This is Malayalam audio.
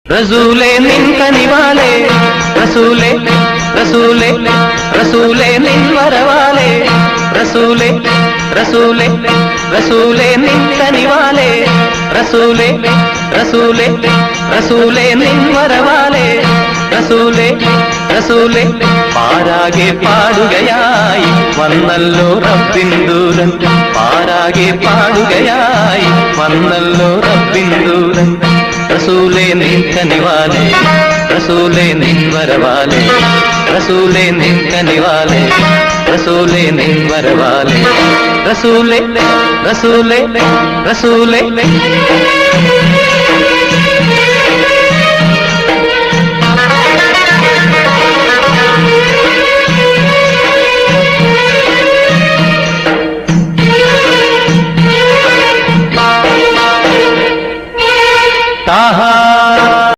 റസൂലേ നിൻ കനിവാലേ റസൂലേ റസൂലേ റസൂലേ നിൻ വരവാലേ റസൂലേ റസൂലേ റസൂലേ നിൻ കനിവാലേ റസൂലേ റസൂലേ റസൂലേ നിൻ വരവാലേ റസൂലേ റസൂലേ പാരാകെ പാടുകയായി വന്നല്ലോ റബ്ബിൻ ദൂതൻ പാരാകെ പാടുകയായി വന്നല്ലോ റബ്ബിൻ ദൂതൻ റസൂലേ നിൻ കനിവാലേ റസൂലേ നിൻ വരവാലേ റസൂലേ നിൻ കനിവാലേ റസൂലേ നിൻ വരവാലേ റസൂലേ റസൂലേ റസൂലേ